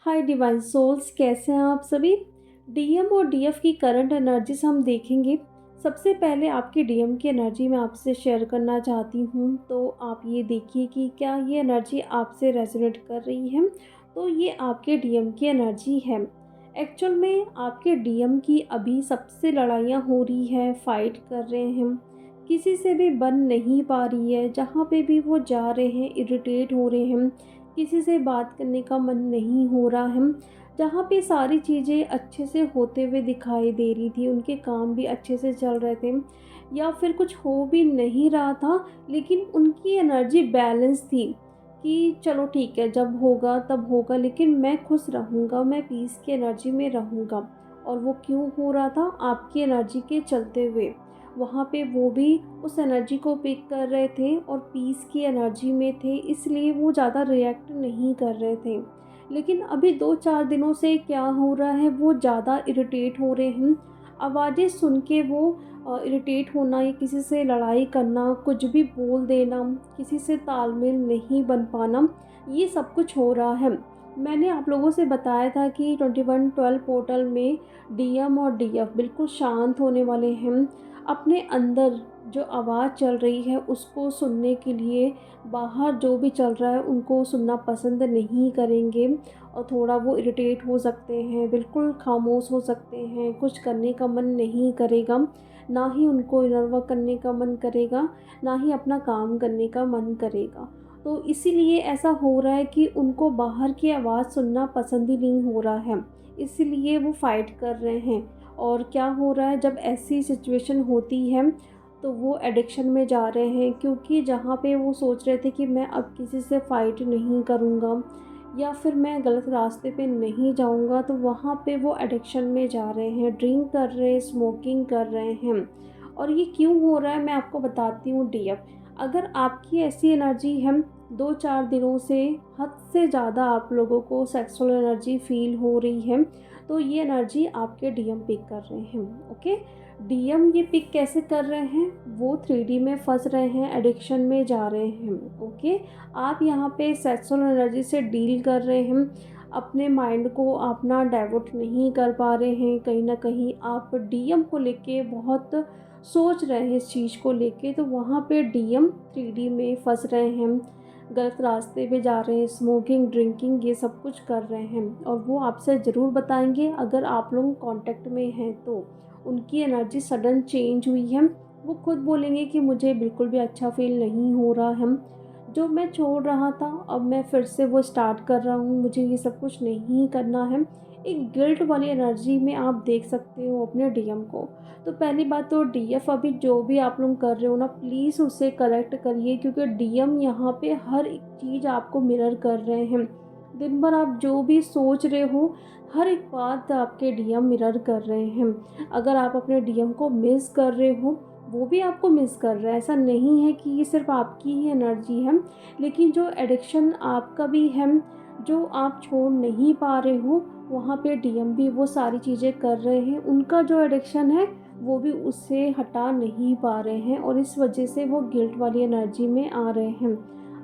हाय divine souls, कैसे हैं आप सभी। डीएम और डीएफ की करंट एनर्जीज हम देखेंगे। सबसे पहले आपकी डीएम की एनर्जी मैं आपसे शेयर करना चाहती हूँ, तो आप ये देखिए कि क्या ये एनर्जी आपसे रेजोनेट कर रही है। तो ये आपके डीएम की एनर्जी है। एक्चुअल में आपके डीएम की अभी सबसे लड़ाइयाँ हो रही है, फाइट कर रहे हैं, किसी से भी बन नहीं पा रही है। जहाँ पे भी वो जा रहे हैं इरिटेट हो रहे हैं, किसी से बात करने का मन नहीं हो रहा है। जहाँ पे सारी चीज़ें अच्छे से होते हुए दिखाई दे रही थी, उनके काम भी अच्छे से चल रहे थे या फिर कुछ हो भी नहीं रहा था, लेकिन उनकी एनर्जी बैलेंस थी कि चलो ठीक है, जब होगा तब होगा, लेकिन मैं खुश रहूँगा, मैं पीस की एनर्जी में रहूँगा। और वो क्यों हो रहा था? आपकी एनर्जी के चलते हुए। वहाँ पे वो भी उस एनर्जी को पिक कर रहे थे और पीस की एनर्जी में थे, इसलिए वो ज़्यादा रिएक्ट नहीं कर रहे थे। लेकिन अभी 2-4 दिनों से क्या हो रहा है, वो ज़्यादा इरिटेट हो रहे हैं। आवाज़ें सुन के वो इरिटेट होना या किसी से लड़ाई करना, कुछ भी बोल देना, किसी से तालमेल नहीं बन पाना, ये सब कुछ हो रहा है। मैंने आप लोगों से बताया था कि 2112 पोर्टल में डीएम और डीएफ बिल्कुल शांत होने वाले हैं। अपने अंदर जो आवाज़ चल रही है उसको सुनने के लिए, बाहर जो भी चल रहा है उनको सुनना पसंद नहीं करेंगे और थोड़ा वो इरिटेट हो सकते हैं, बिल्कुल खामोश हो सकते हैं, कुछ करने का मन नहीं करेगा, ना ही उनको इनर वर्क करने का मन करेगा, ना ही अपना काम करने का मन करेगा। तो इसीलिए ऐसा हो रहा है कि उनको बाहर की आवाज़ सुनना पसंद ही नहीं हो रहा है, इसीलिए वो फ़ाइट कर रहे हैं। और क्या हो रहा है, जब ऐसी सिचुएशन होती है तो वो एडिक्शन में जा रहे हैं, क्योंकि जहाँ पे वो सोच रहे थे कि मैं अब किसी से फ़ाइट नहीं करूँगा या फिर मैं गलत रास्ते पे नहीं जाऊँगा, तो वहाँ पे वो एडिक्शन में जा रहे हैं, ड्रिंक कर रहे हैं, स्मोकिंग कर रहे हैं। और ये क्यों हो रहा है मैं आपको बताती हूँ डीएफ। अगर आपकी ऐसी एनर्जी है, 2-4 दिनों से हद से ज़्यादा आप लोगों को सेक्सुअल एनर्जी फ़ील हो रही है, तो ये एनर्जी आपके डीएम पिक कर रहे हैं। ओके, डीएम ये पिक कैसे कर रहे हैं? वो 3D में फंस रहे हैं, एडिक्शन में जा रहे हैं। ओके, आप यहाँ पे सेक्सुअल एनर्जी से डील कर रहे हैं, अपने माइंड को अपना डाइवर्ट नहीं कर पा रहे हैं। कहीं ना कहीं आप डीएम को लेके बहुत सोच रहे हैं इस चीज़ को लेके, तो वहाँ पे डीएम 3D में फंस रहे हैं, गलत रास्ते पे जा रहे हैं, स्मोकिंग, ड्रिंकिंग ये सब कुछ कर रहे हैं। और वो आपसे ज़रूर बताएंगे, अगर आप लोग कांटेक्ट में हैं तो उनकी एनर्जी सडन चेंज हुई है। वो खुद बोलेंगे कि मुझे बिल्कुल भी अच्छा फ़ील नहीं हो रहा है, जो मैं छोड़ रहा था अब मैं फिर से वो स्टार्ट कर रहा हूँ, मुझे ये सब कुछ नहीं करना है। एक गिल्ट वाली एनर्जी में आप देख सकते हो अपने डीएम को। तो पहली बात तो डीएफ, अभी जो भी आप लोग कर रहे हो ना, प्लीज़ उसे करेक्ट करिए, क्योंकि डीएम यहाँ पे हर एक चीज़ आपको मिरर कर रहे हैं। दिन भर आप जो भी सोच रहे हो, हर एक बात आपके डीएम मिरर कर रहे हैं। अगर आप अपने डीएम को मिस कर रहे हो, वो भी आपको मिस कर रहा है। ऐसा नहीं है कि ये सिर्फ आपकी ही एनर्जी है, लेकिन जो एडिक्शन आपका भी है, जो आप छोड़ नहीं पा रहे हो, वहाँ पे डीएम भी वो सारी चीज़ें कर रहे हैं। उनका जो एडिक्शन है वो भी उससे हटा नहीं पा रहे हैं और इस वजह से वो गिल्ट वाली एनर्जी में आ रहे हैं।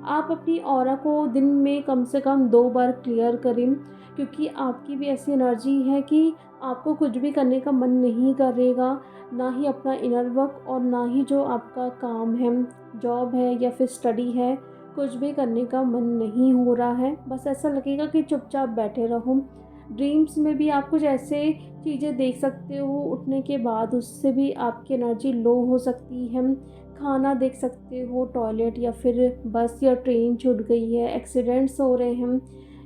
आप अपनी ऑरा को दिन में कम से कम 2 बार क्लियर करें, क्योंकि आपकी भी ऐसी एनर्जी है कि आपको कुछ भी करने का मन नहीं करेगा, ना ही अपना इनर वर्क और ना ही जो आपका काम है, जॉब है या फिर स्टडी है, कुछ भी करने का मन नहीं हो रहा है। बस ऐसा लगेगा कि चुपचाप बैठे रहो। ड्रीम्स में भी आप कुछ ऐसे चीज़ें देख सकते हो, उठने के बाद उससे भी आपकी एनर्जी लो हो सकती है। खाना देख सकते हो, टॉयलेट या फिर बस या ट्रेन छूट गई है, एक्सीडेंट्स हो रहे हैं,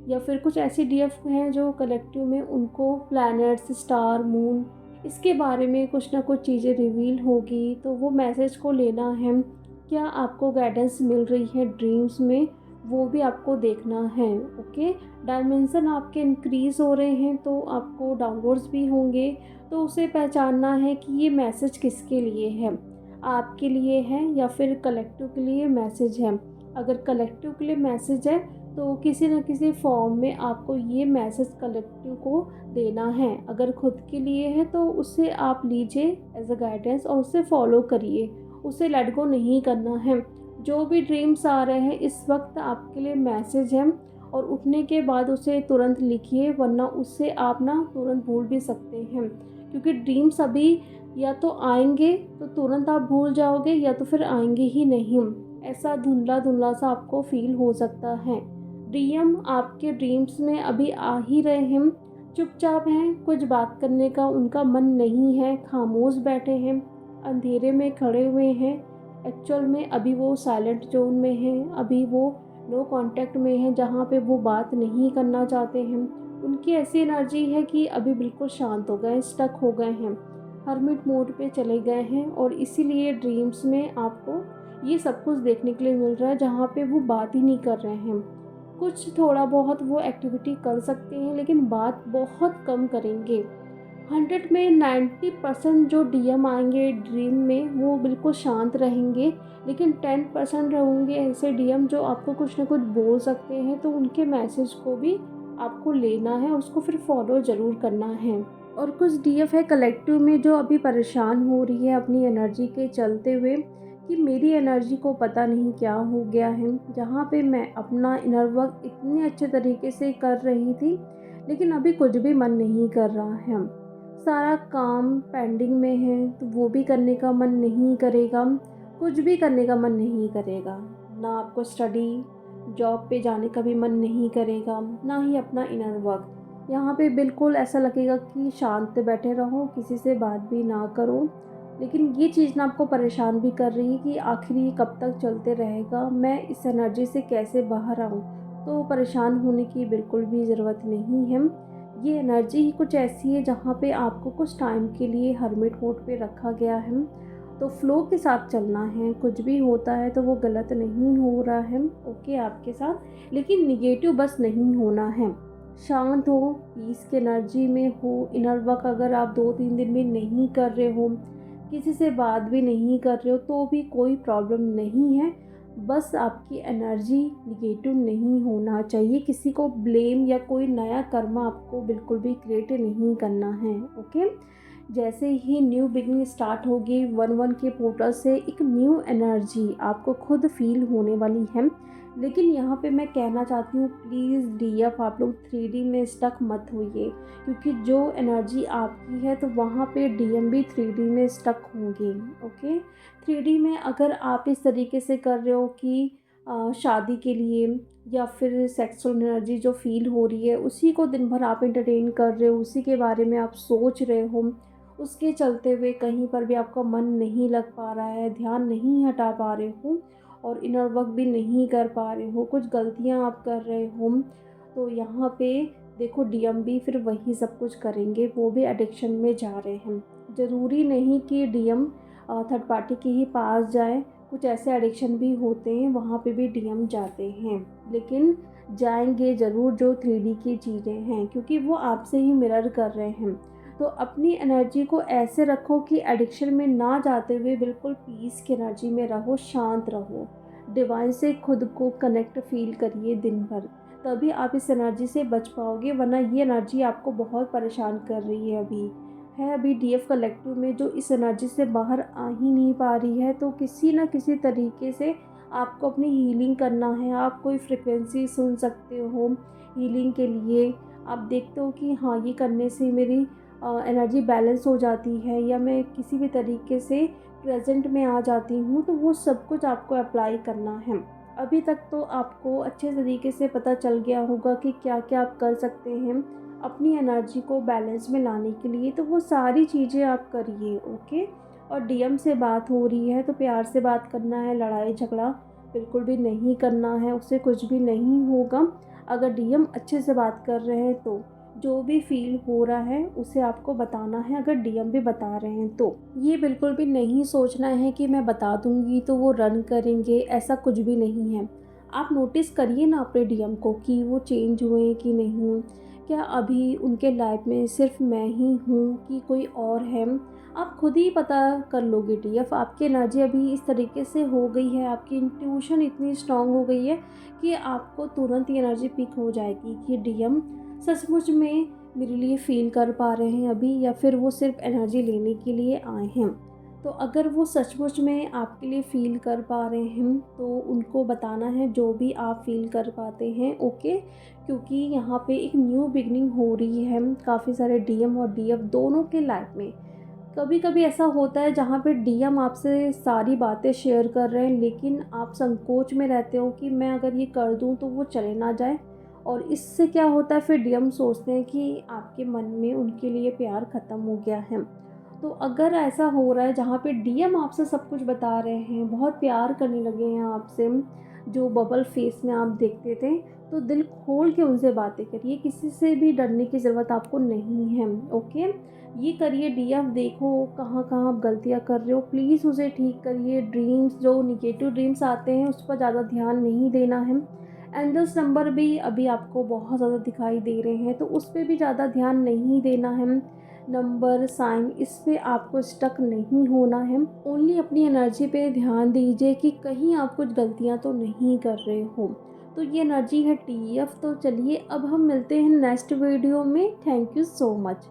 या फिर कुछ ऐसी डीएफ हैं जो कलेक्टिव में उनको प्लैनेट्स, स्टार, मून, इसके बारे में कुछ ना कुछ चीज़ें रिवील होगी, तो वो मैसेज को लेना है। क्या आपको गाइडेंस मिल रही है ड्रीम्स में, वो भी आपको देखना है। ओके, डायमेंशन आपके इंक्रीज़ हो रहे हैं तो आपको डाउनलोड्स भी होंगे, तो उसे पहचानना है कि ये मैसेज किसके लिए है, आपके लिए है या फिर कलेक्टिव के लिए मैसेज है। अगर कलेक्टिव के लिए मैसेज है तो किसी न किसी फॉर्म में आपको ये मैसेज कलेक्टिव को देना है। अगर खुद के लिए है तो उसे आप लीजिए एज अ गाइडेंस और उसे फॉलो करिए, उसे लेट गो नहीं करना है। जो भी ड्रीम्स आ रहे हैं इस वक्त आपके लिए मैसेज है और उठने के बाद उसे तुरंत लिखिए, वरना उससे आप ना तुरंत भूल भी सकते हैं। क्योंकि ड्रीम्स अभी या तो आएँगे तो तुरंत आप भूल जाओगे, या तो फिर आएँगे ही नहीं। ऐसा धुंधला-धुंधला सा आपको फ़ील हो सकता है। डीएम आपके ड्रीम्स में अभी आ ही रहे हैं, चुपचाप हैं, कुछ बात करने का उनका मन नहीं है, खामोश बैठे हैं, अंधेरे में खड़े हुए हैं। एक्चुअल में अभी वो साइलेंट ज़ोन में हैं, अभी वो नो कॉन्टैक्ट में हैं, जहाँ पे वो बात नहीं करना चाहते हैं। उनकी ऐसी एनर्जी है कि अभी बिल्कुल शांत हो गए, स्टक हो गए हैं, हर्मिट मोड पे चले गए हैं, और इसीलिए ड्रीम्स में आपको ये सब कुछ देखने के लिए मिल रहा है, जहाँ पे वो बात ही नहीं कर रहे हैं। कुछ थोड़ा बहुत वो एक्टिविटी कर सकते हैं, लेकिन बात बहुत कम करेंगे। 100 में 90% जो डीएम आएँगे ड्रीम में, वो बिल्कुल शांत रहेंगे, लेकिन 10% रहेंगे ऐसे डीएम जो आपको कुछ न कुछ बोल सकते हैं, तो उनके मैसेज को भी आपको लेना है, उसको फिर फॉलो ज़रूर करना है। और कुछ डीएफ है कलेक्टिव में जो अभी परेशान हो रही है अपनी एनर्जी के चलते हुए, कि मेरी एनर्जी को पता नहीं क्या हो गया है, जहाँ पे मैं अपना इनर वर्क इतने अच्छे तरीके से कर रही थी, लेकिन अभी कुछ भी मन नहीं कर रहा है। सारा काम पेंडिंग में है, तो वो भी करने का मन नहीं करेगा, कुछ भी करने का मन नहीं करेगा। ना आपको स्टडी, जॉब पे जाने का भी मन नहीं करेगा, ना ही अपना इनर वर्क। यहाँ पे बिल्कुल ऐसा लगेगा कि शांत बैठे रहो, किसी से बात भी ना करो। लेकिन ये चीज़ ना आपको परेशान भी कर रही है कि आखिर ये कब तक चलते रहेगा, मैं इस एनर्जी से कैसे बाहर आऊँ। तो परेशान होने की बिल्कुल भी ज़रूरत नहीं है। ये एनर्जी ही कुछ ऐसी है जहाँ पे आपको कुछ टाइम के लिए हर्मिट मोड पे रखा गया है। तो फ्लो के साथ चलना है, कुछ भी होता है तो वो गलत नहीं हो रहा है, ओके आपके साथ, लेकिन निगेटिव बस नहीं होना है। शांत हो, पीस की एनर्जी में हो, इनर वर्क अगर आप 2-3 दिन में नहीं कर रहे हो, किसी से बात भी नहीं कर रहे हो, तो भी कोई प्रॉब्लम नहीं है। बस आपकी एनर्जी निगेटिव नहीं होना चाहिए, किसी को ब्लेम या कोई नया कर्म आपको बिल्कुल भी क्रिएट नहीं करना है, ओके। जैसे ही न्यू बिगिनिंग स्टार्ट होगी 1-1 के पोर्टल से, एक न्यू एनर्जी आपको खुद फील होने वाली है। लेकिन यहाँ पे मैं कहना चाहती हूँ, प्लीज़ डीएफ आप लोग 3D में स्टक मत होइए, क्योंकि जो एनर्जी आपकी है तो वहाँ पे डीएम भी 3D में स्टक होंगे, ओके। 3D में अगर आप इस तरीके से कर रहे हो कि शादी के लिए या फिर सेक्सुअल एनर्जी जो फील हो रही है उसी को दिन भर आप एंटरटेन कर रहे हो, उसी के बारे में आप सोच रहे हो, उसके चलते हुए कहीं पर भी आपका मन नहीं लग पा रहा है, ध्यान नहीं हटा पा रहे हो, और इनर वर्क भी नहीं कर पा रहे हो, कुछ गलतियाँ आप कर रहे हो, तो यहाँ पे देखो डीएम भी फिर वही सब कुछ करेंगे, वो भी एडिक्शन में जा रहे हैं। ज़रूरी नहीं कि डीएम थर्ड पार्टी के ही पास जाए, कुछ ऐसे एडिक्शन भी होते हैं वहाँ पे भी डीएम जाते हैं, लेकिन जाएंगे ज़रूर जो 3D की चीज़ें हैं, क्योंकि वो आपसे ही मिरर कर रहे हैं। तो अपनी एनर्जी को ऐसे रखो कि एडिक्शन में ना जाते हुए बिल्कुल पीस की एनर्जी में रहो, शांत रहो, डिवाइन से खुद को कनेक्ट फील करिए दिन भर, तभी आप इस एनर्जी से बच पाओगे, वरना ये एनर्जी आपको बहुत परेशान कर रही है अभी डीएफ कलेक्टिव में, जो इस एनर्जी से बाहर आ ही नहीं पा रही है। तो किसी न किसी तरीके से आपको अपनी हीलिंग करना है। आप कोई फ्रिक्वेंसी सुन सकते हो हीलिंग के लिए, आप देखते हो कि हाँ ये करने से मेरी एनर्जी बैलेंस हो जाती है, या मैं किसी भी तरीके से प्रेजेंट में आ जाती हूँ, तो वो सब कुछ आपको अप्लाई करना है। अभी तक तो आपको अच्छे तरीके से पता चल गया होगा कि क्या क्या आप कर सकते हैं अपनी एनर्जी को बैलेंस में लाने के लिए, तो वो सारी चीज़ें आप करिए, ओके। और डीएम से बात हो रही है तो प्यार से बात करना है, लड़ाई झगड़ा बिल्कुल भी नहीं करना है, उससे कुछ भी नहीं होगा। अगर डीएम अच्छे से बात कर रहे हैं तो जो भी फील हो रहा है उसे आपको बताना है, अगर डीएम भी बता रहे हैं तो ये बिल्कुल भी नहीं सोचना है कि मैं बता दूंगी तो वो रन करेंगे, ऐसा कुछ भी नहीं है। आप नोटिस करिए ना अपने डीएम को कि वो चेंज हुए कि नहीं, क्या अभी उनके लाइफ में सिर्फ मैं ही हूँ कि कोई और है। आप खुद ही पता कर लोगे डीएफ, आपकी एनर्जी अभी इस तरीके से हो गई है, आपकी इंट्यूशन इतनी स्ट्रांग हो गई है कि आपको तुरंत ही एनर्जी पिक हो जाएगी कि डीएम सचमुच में मेरे लिए फ़ील कर पा रहे हैं अभी, या फिर वो सिर्फ एनर्जी लेने के लिए आए हैं। तो अगर वो सचमुच में आपके लिए फ़ील कर पा रहे हैं तो उनको बताना है जो भी आप फ़ील कर पाते हैं, ओके? क्योंकि यहाँ पे एक न्यू बिगिनिंग हो रही है काफ़ी सारे डीएम और डीएफ दोनों के लाइफ़ में। कभी-कभी ऐसा होता है जहाँ पे डीएम आपसे सारी बातें शेयर कर रहे हैं, लेकिन आप संकोच में रहते हो कि मैं अगर ये कर दूँ तो वो चले ना जाए, और इससे क्या होता है फिर डीएम सोचते हैं कि आपके मन में उनके लिए प्यार ख़त्म हो गया है। तो अगर ऐसा हो रहा है जहाँ पे डीएम आपसे सब कुछ बता रहे हैं, बहुत प्यार करने लगे हैं आपसे, जो बबल फेस में आप देखते थे, तो दिल खोल के उनसे बातें करिए, किसी से भी डरने की ज़रूरत आपको नहीं है, ओके? ये करिए डीएम, देखो कहाँ-कहाँ आप गलतियाँ कर रहे हो, प्लीज़ उसे ठीक करिए। ड्रीम्स जो नेगेटिव ड्रीम्स आते हैं उस पर ज़्यादा ध्यान नहीं देना है। एंजल्स नंबर भी अभी आपको बहुत ज़्यादा दिखाई दे रहे हैं तो उस पे भी ज़्यादा ध्यान नहीं देना है। नंबर, साइन, इस पे आपको स्टक नहीं होना है। ओनली अपनी एनर्जी पे ध्यान दीजिए कि कहीं आप कुछ गलतियाँ तो नहीं कर रहे हो। तो ये एनर्जी है टीएफ। तो चलिए अब हम मिलते हैं नेक्स्ट वीडियो में। Thank you so much.